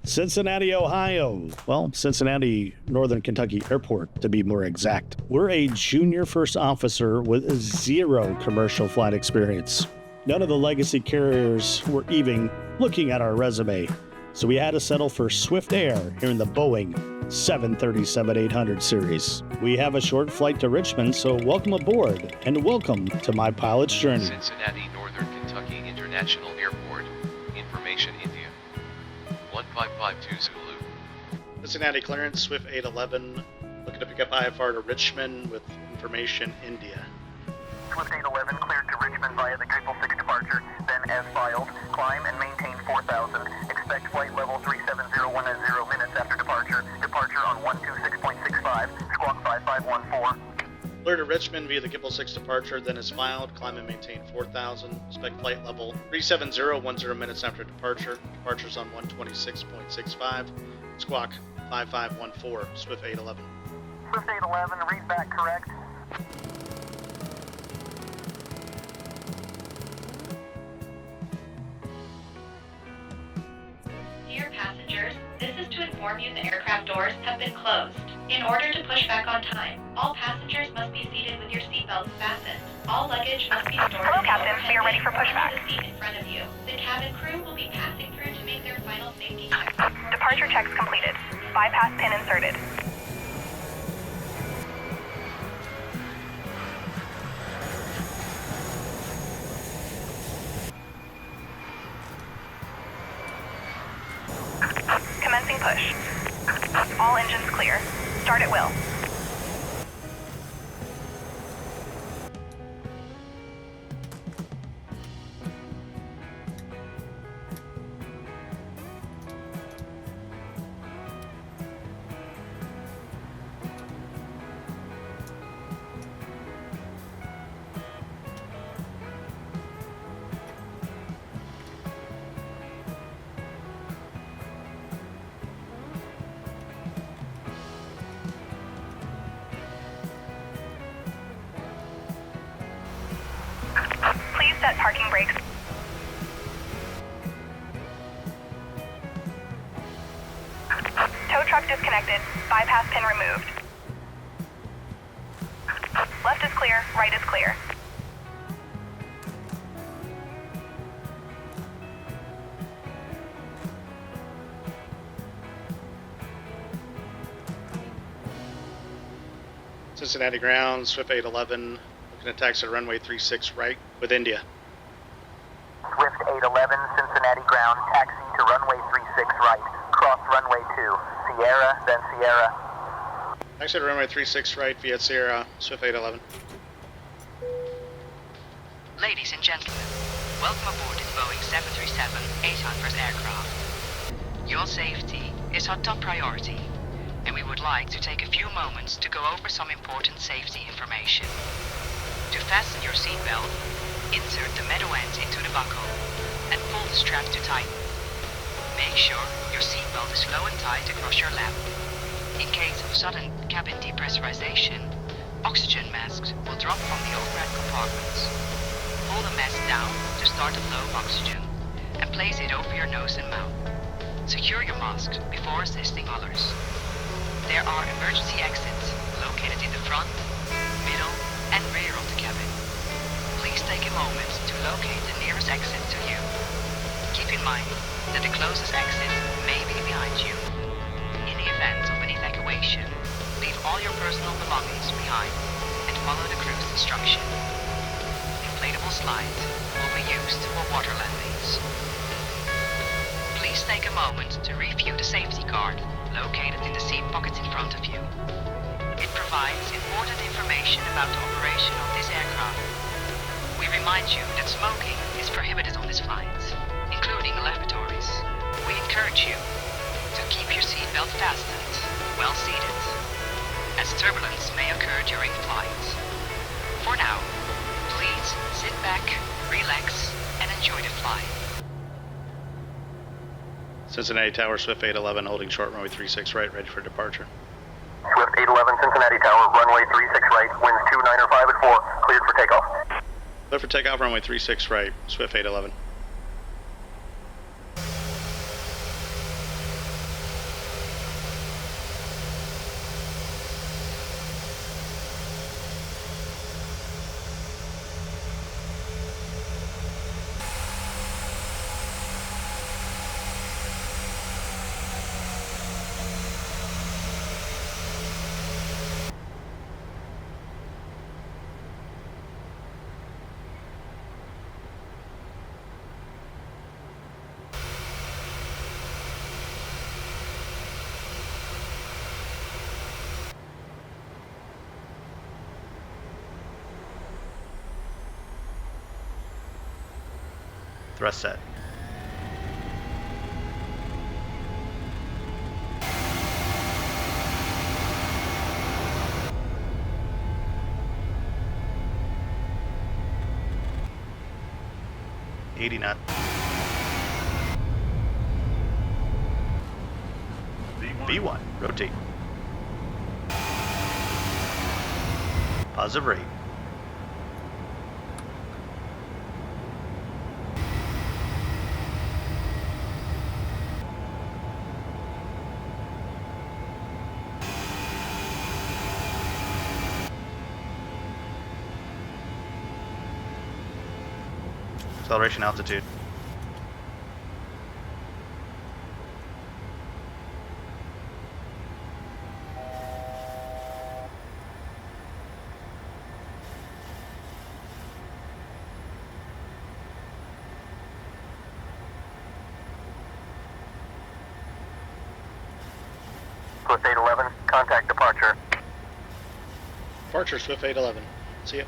Cincinnati, Ohio. Well, Cincinnati, Northern Kentucky Airport, to be more exact. We're a junior first officer with zero commercial flight experience. None of the legacy carriers were even looking at our resume. So we had to settle for Swift Air here in the Boeing 737-800 series. We have a short flight to Richmond, so welcome aboard and welcome to my pilot's journey. Cincinnati, Northern Kentucky International Airport. Information India. 1552 Zulu. Cincinnati clearance, Swift 811, looking to pick up IFR to Richmond with information India. Swift 811 cleared to Richmond via the 666 departure, then as filed, climb and maintain 4,000. Expect flight level 37010 minutes after departure. Departure on 126.65, squawk 5514. Clear to Richmond via the 666 departure, then as filed, climb and maintain 4,000. Expect flight level 37010 minutes after departure. Departure's on 126.65, squawk 5514, Swift 811. Swift 811, read back correct. Dear passengers, this is to inform you the aircraft doors have been closed. In order to push back on time, all passengers must be seated with your seatbelts fastened. All luggage must be stored Hello, in the Captain. overhead We are ready for bin pushback. under the seat in front of you. The cabin crew will be passing through to make their final safety check. Departure checks completed. Bypass pin inserted. Commencing push. All engines clear. Start at will. Please set parking brakes. Tow truck disconnected. Bypass pin removed. Left is clear, right is clear. Cincinnati ground, Swift 811, looking to taxi to runway 36 right with India. Swift 811, Cincinnati ground, taxi to runway 36 right, cross runway 2, Sierra, then Sierra. Taxi to runway 36 right via Sierra, Swift 811. Ladies and gentlemen, welcome aboard this Boeing 737-800 aircraft. Your safety is our top priority, and we would like to take a few moments to go over some important safety information. To fasten your seatbelt, insert the metal end into the buckle and pull the strap to tighten. Make sure your seatbelt is low and tight across your lap. In case of sudden cabin depressurization, oxygen masks will drop from the overhead compartments. Pull the mask down to start the flow of oxygen and place it over your nose and mouth. Secure your mask before assisting others. There are emergency exits located in the front, middle, and rear of the cabin. Please take a moment to locate the nearest exit to you. Keep in mind that the closest exit may be behind you. In the event of an evacuation, leave all your personal belongings behind and follow the crew's instruction. Inflatable slides will be used for water landings. Please take a moment to review the safety card located in the seat pockets in front of you. It provides important information about the operation of this aircraft. We remind you that smoking is prohibited on this flight, including lavatories. We encourage you to keep your seatbelt fastened, well seated, as turbulence may occur during flight. For now, please sit back, relax, and enjoy the flight. Cincinnati Tower, Swift 811, holding short runway 36 right, ready for departure. Swift 811, Cincinnati Tower, runway 36 right, winds 29 or 5 at 4, cleared for takeoff. Clear for takeoff, runway 36 right, Swift 811. Thrust set. knot. V1, rotate. Positive rate. Acceleration altitude. Swift 811, contact departure. Departure, Swift 811. See ya.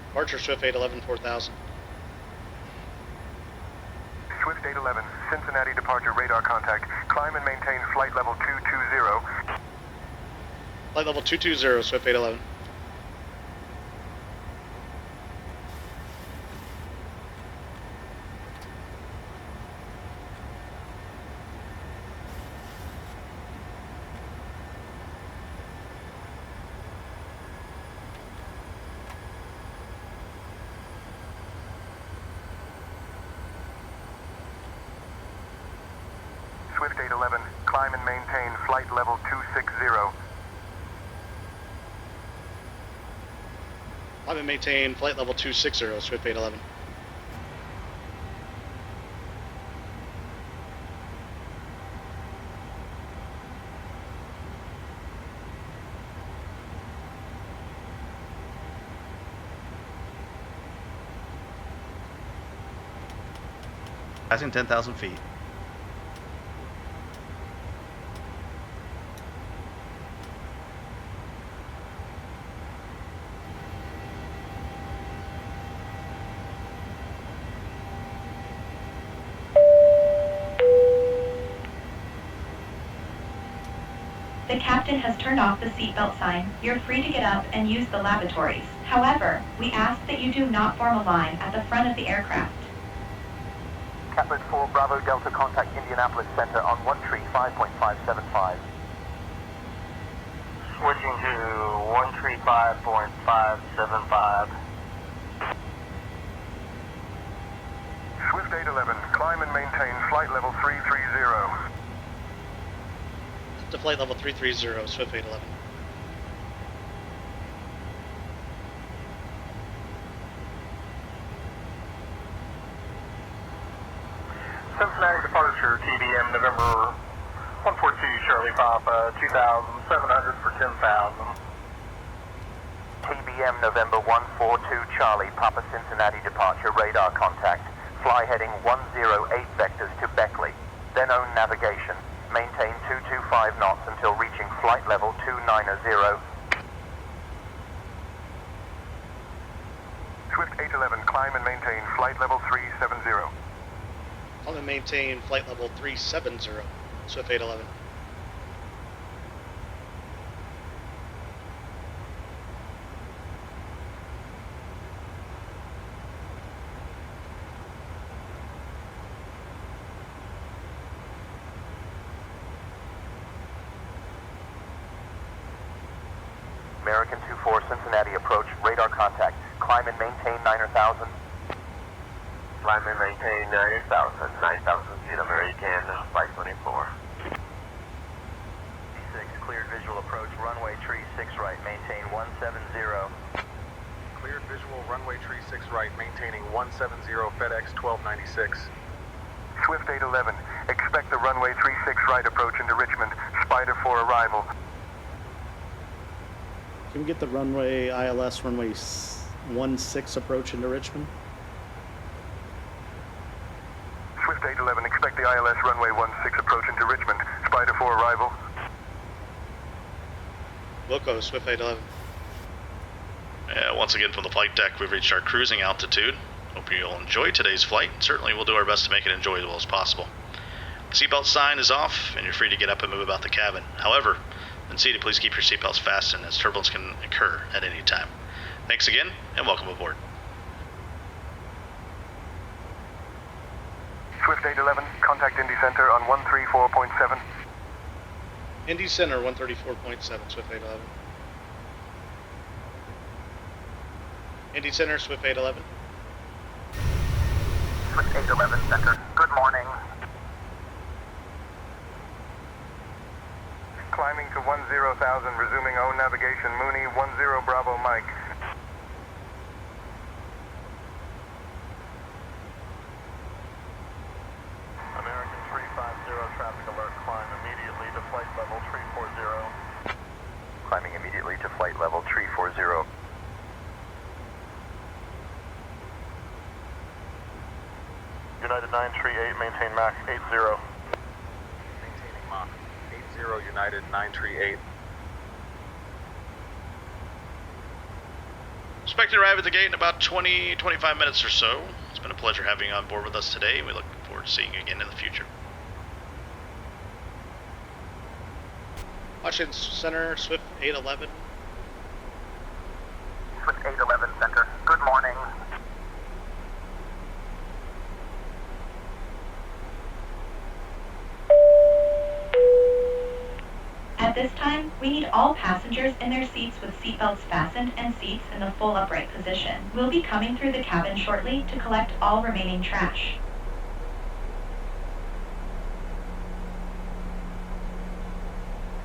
Departure, Swift 811, 4000. Swift 811, Cincinnati departure radar contact. Climb and maintain flight level 220. Flight level 220, Swift 811. Swift 811, climb and maintain flight level 260. Climb and maintain flight level 260, Swift 811. Passing 10,000 feet. The captain has turned off the seatbelt sign. You're free to get up and use the lavatories. However, we ask that you do not form a line at the front of the aircraft. Catlet 4 Bravo Delta, contact Indianapolis Center on 135.575. Switching to 135.575. Swift 811, climb and maintain flight level 330. To flight level 330, Swift 811. Cincinnati departure, TBM November 142 Charlie Papa, 2,700 for 10,000. TBM November 142 Charlie, Papa Cincinnati departure radar contact. Fly heading 108 vectors to Beckley. Then own navigation. Maintain 225 knots until reaching flight level 290. Swift 811, climb and maintain flight level 370. Climb and maintain flight level 370, Swift 811. American 24 Cincinnati approach, radar contact. Climb and maintain 9,000. Climb and maintain 9,000 feet, American 524. D6, cleared visual approach, runway tree 6 right, maintain 170. Cleared visual, runway tree 6 right, maintaining 170 FedEx 1296. Swift 811, expect the runway 36 right approach into Richmond. Spider 4 arrival. Can we get the runway ILS runway 16 approach into Richmond? Swift 811, expect the ILS runway 16 approach into Richmond. Spider 4 arrival. Loco, Swift 811. Once again from the flight deck, we've reached our cruising altitude. Hope you'll enjoy today's flight. Certainly we'll do our best to make it enjoyable as possible. The seatbelt sign is off, and you're free to get up and move about the cabin. However, when seated, please keep your seatbelts fastened, as turbulence can occur at any time. Thanks again, and welcome aboard. Swift 811, contact Indy Center on 134.7. Indy Center 134.7, Swift 811. Indy Center, Swift 811. Swift 811 Center, good morning. Climbing to 10,000, resuming own navigation, Mooney 10 Bravo Mike. American 350 traffic alert, climb immediately to flight level 340. Climbing immediately to flight level 340. United 938, maintain Mach 80. Maintaining Mach 80, United 938. Expect to arrive at the gate in about 20-25 minutes or so. It's been a pleasure having you on board with us today. We look forward to seeing you again in the future. Washington Center, Swift 811. Swift 811 Center, good morning. At this time, we need all passengers in their seats with seatbelts fastened and seats in the full upright position. We'll be coming through the cabin shortly to collect all remaining trash.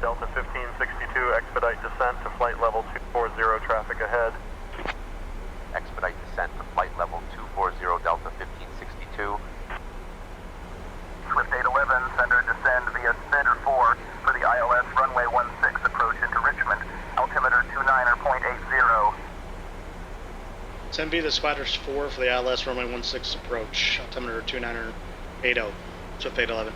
Delta 1562, expedite descent to flight level 240, traffic ahead. Expedite descent to flight level 240, Delta 1562. Swift 811 Center, descend via Center 4 for the ILS runway 16 approach into Richmond. Altimeter 29.80. 10B, the Spiders 4 for the ILS runway 16 approach. Altimeter 2980, Swift 811.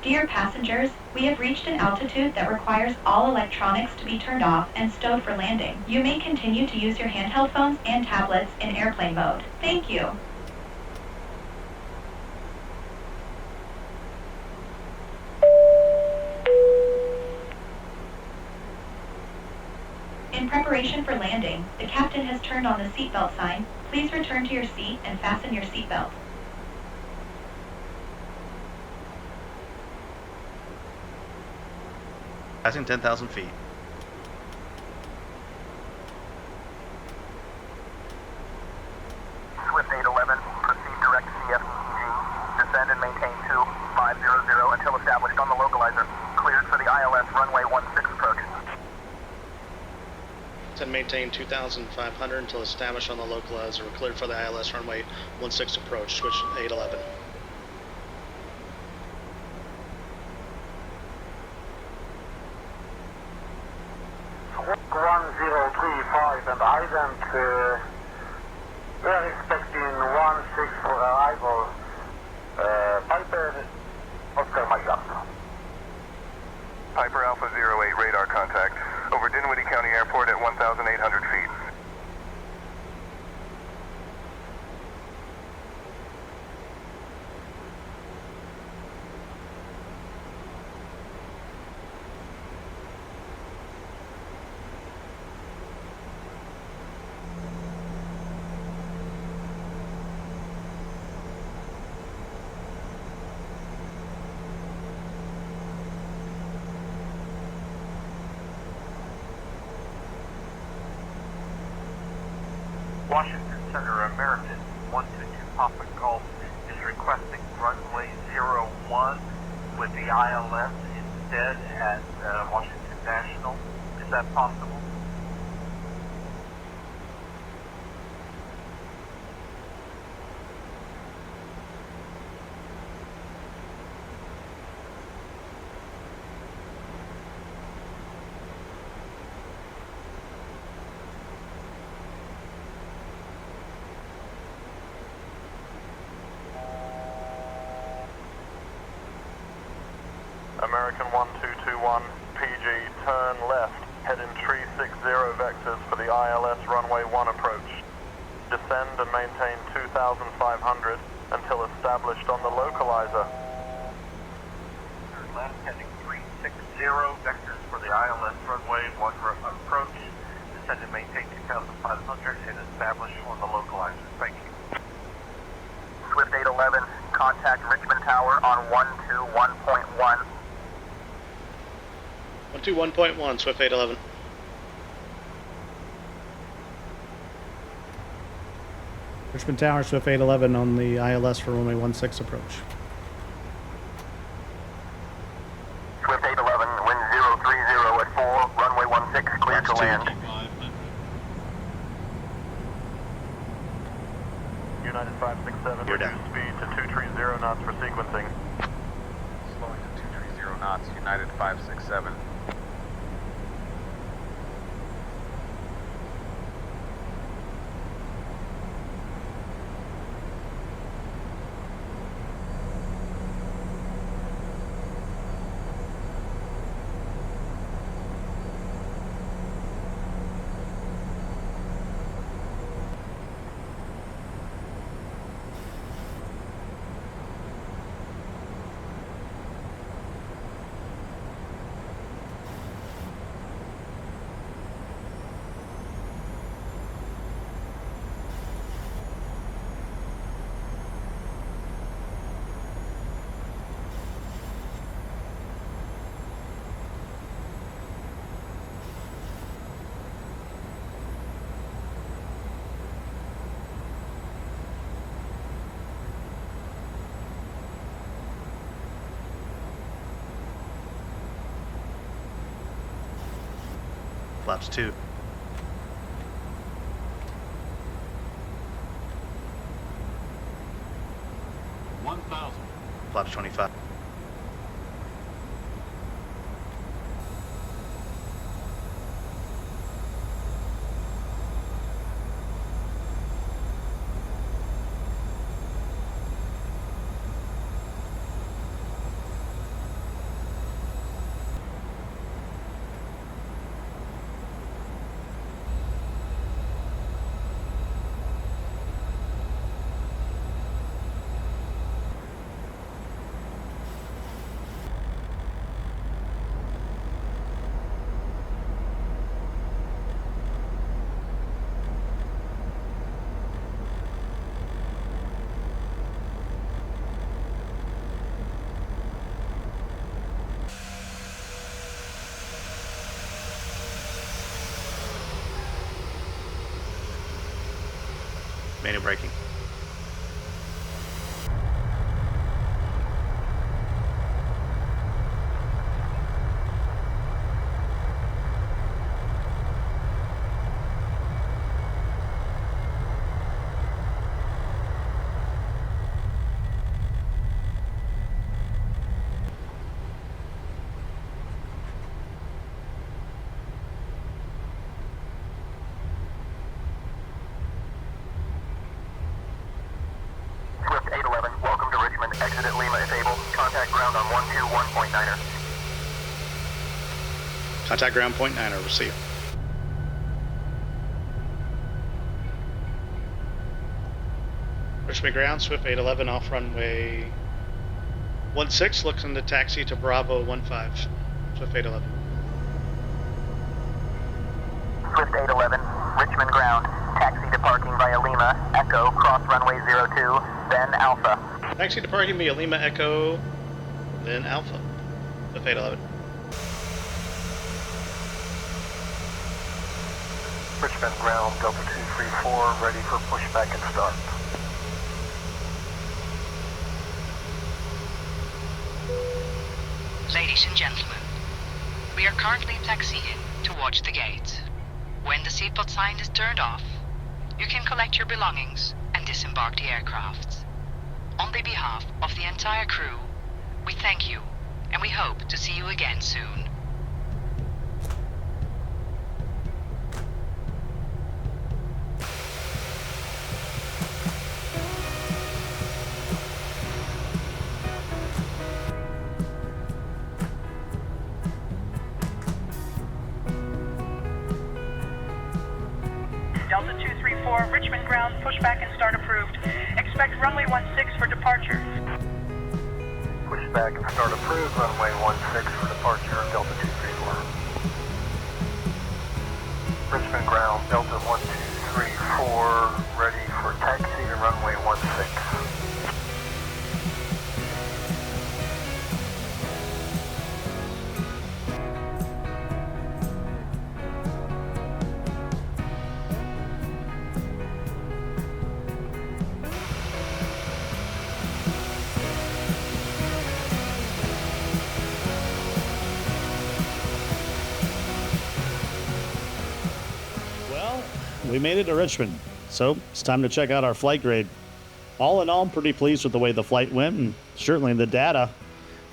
Dear passengers, we have reached an altitude that requires all electronics to be turned off and stowed for landing. You may continue to use your handheld phones and tablets in airplane mode. Thank you. In preparation for landing, the captain has turned on the seatbelt sign. Please return to your seat and fasten your seatbelt. Passing 10,000 feet. Swift 811, proceed direct KCVG. Descend and maintain 2500 until established on the localizer. Cleared for the ILS runway 16 approach. Then maintain 2,500 until established on the localizer. We're cleared for the ILS runway 16 approach. Switch 811. Squawk 1035 and addONS, we are expecting 16 for arrival. Piper, Oscar Mike Alpha. Piper Alpha 08, radar contact. Over Dinwiddie County Airport at 1,800 feet. Washington Center, American 122 Papa Golf is requesting runway 01 with the ILS instead at Washington National. Is that possible? American 1221, PG, turn left, heading 360 vectors for the ILS runway 1 approach. Descend and maintain 2,500 until established on the localizer. Turn left, heading 360 vectors for the ILS runway 1 approach. Descend and maintain 2,500 and establish on the localizer. Thank you. Swift 811, contact Richmond Tower on 121.1. 121.1, Swift 811. Richmond Tower, Swift 811 on the ILS for runway 16 approach. Swift 811, wind 030 at 4, runway 16, clear to land. United 567, You're reduce down. speed to 230 knots for sequencing. Slowing to 230 knots, United 567. Flaps 2. Flaps 25. Manual braking. Swift 811, welcome to Richmond. Exit at Lima if able. Contact ground on 121.9er. Contact ground point 9, over. See you. Richmond ground, Swift 811 off runway 16, looking to taxi to Bravo 15. Swift 811. Swift 811, Richmond ground. Taxi to parking via Lima, Echo, cross runway 02, then Alpha. Taxi to parking via Lima Echo, then Alpha. Swift 811. Richmond ground, Delta 234, ready for pushback and start. Ladies and gentlemen, we are currently taxiing towards the gate. When the seatbelt sign is turned off, you can collect your belongings and disembark the aircraft. On the behalf of the entire crew, we thank you and we hope to see you again soon. 334, Richmond ground, pushback and start approved. Expect runway 16 for departure. Pushback and start approved, runway 16 for departure, Delta 234. Richmond ground, Delta 1234, ready for taxi to runway 16. We made it to Richmond, so it's time to check out our flight grade. All in all, I'm pretty pleased with the way the flight went, and certainly the data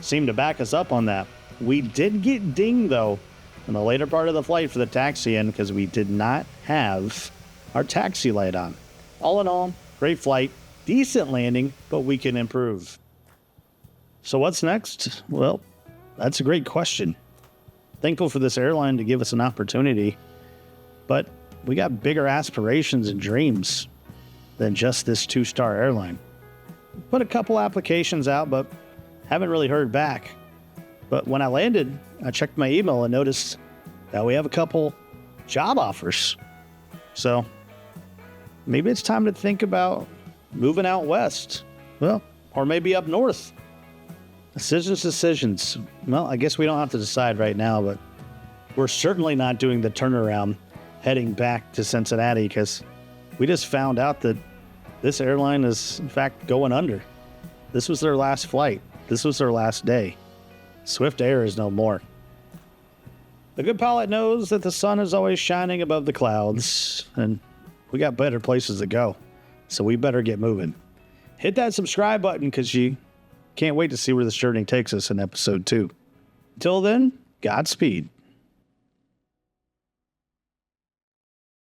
seemed to back us up on that. We did get dinged, though, in the later part of the flight for the taxi-in because we did not have our taxi light on. All in all, great flight, decent landing, but we can improve. So what's next? Well, that's a great question. Thankful for this airline to give us an opportunity, but we got bigger aspirations and dreams than just this 2-star airline. Put a couple applications out, but haven't really heard back. But when I landed, I checked my email and noticed that we have a couple job offers. So maybe it's time to think about moving out west. Well, or maybe up north. Decisions. Well, I guess we don't have to decide right now, but we're certainly not doing the turnaround heading back to Cincinnati because we just found out that this airline is in fact going under. This was their last flight. This was their last day. Swift Air is no more. The good pilot knows that the sun is always shining above the clouds, and we got better places to go, so we better get moving. Hit that subscribe button because you can't wait to see where this journey takes us in episode 2. Until then, Godspeed.